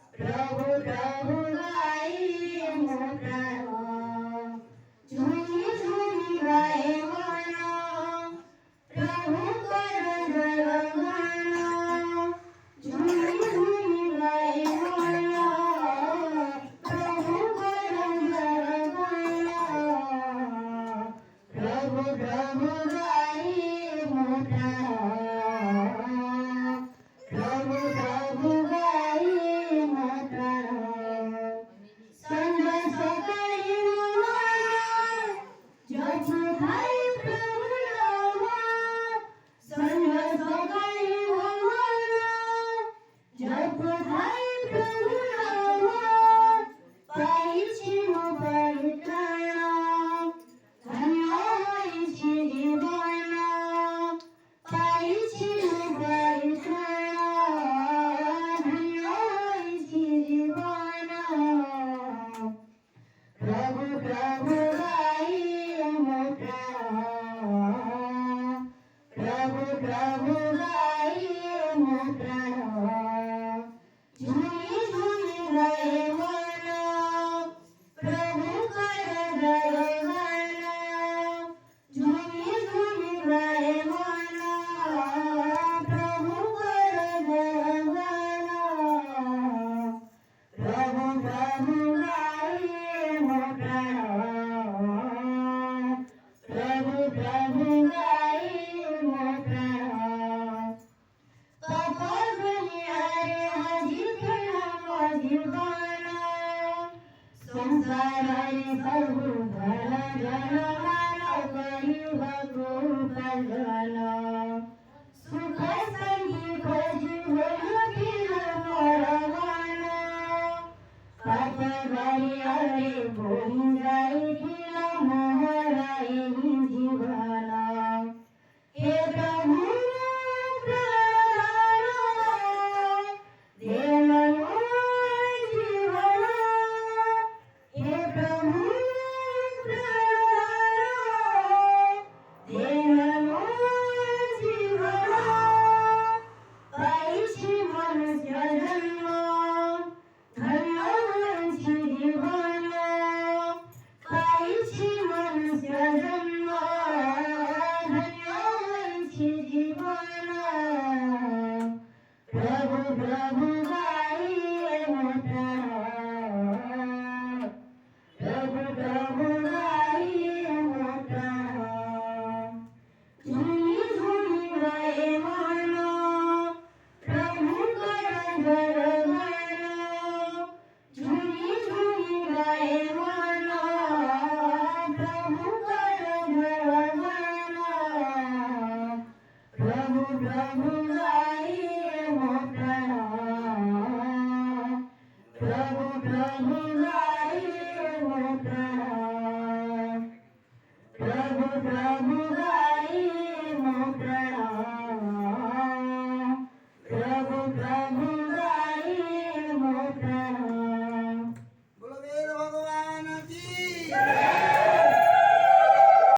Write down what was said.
प्रभु प्रभु गाई मोकळा झुमी झुमी गाए मना प्रभु कर जगमना झुमी झुमी गाए मना प्रभु कर जगमना प्रभु प्रभु गाई मोकळा प्रभु प्रभु गाई मोकळा संध्या सकाळी मला जप थाई प्रभु नामा संध्या सकाळी मला जप थाई प्रभु नामा पायीची मोकळीकरणा धन्य होईची जीवना पायीची मोकळीकरणा धन्य होईची जीवना प्रभु प्रभु गाई मोकळा प्रभु प्रभु गाई मोकळा झुमी झुमी गाए मना प्रभु कर जगमना झुमी झुमी गाए मना प्रभु कर जगमना प्रभु प्रभु गाई मोकळा प्रभु प्रभु गाई मोकळा कपाळी अरे हाजी फिरा माझी बाणा संसाराने सर्व घन घन मानव करी कृपा झाला सुख संगीत जीवन केलं परवाना पापगारी अरे गोविंदाई केला मोहराई जीवना हे प्रभु प्रभु प्रभु गाई मोकळा प्रभु प्रभु गाई मोकळा झुमी झुमी गाए मना प्रभु कर जगमना झुमी झुमी गाए मना प्रभु कर जगमना प्रभु प्रभु गाई मोकळा प्रभु प्रभु गाई मोकळा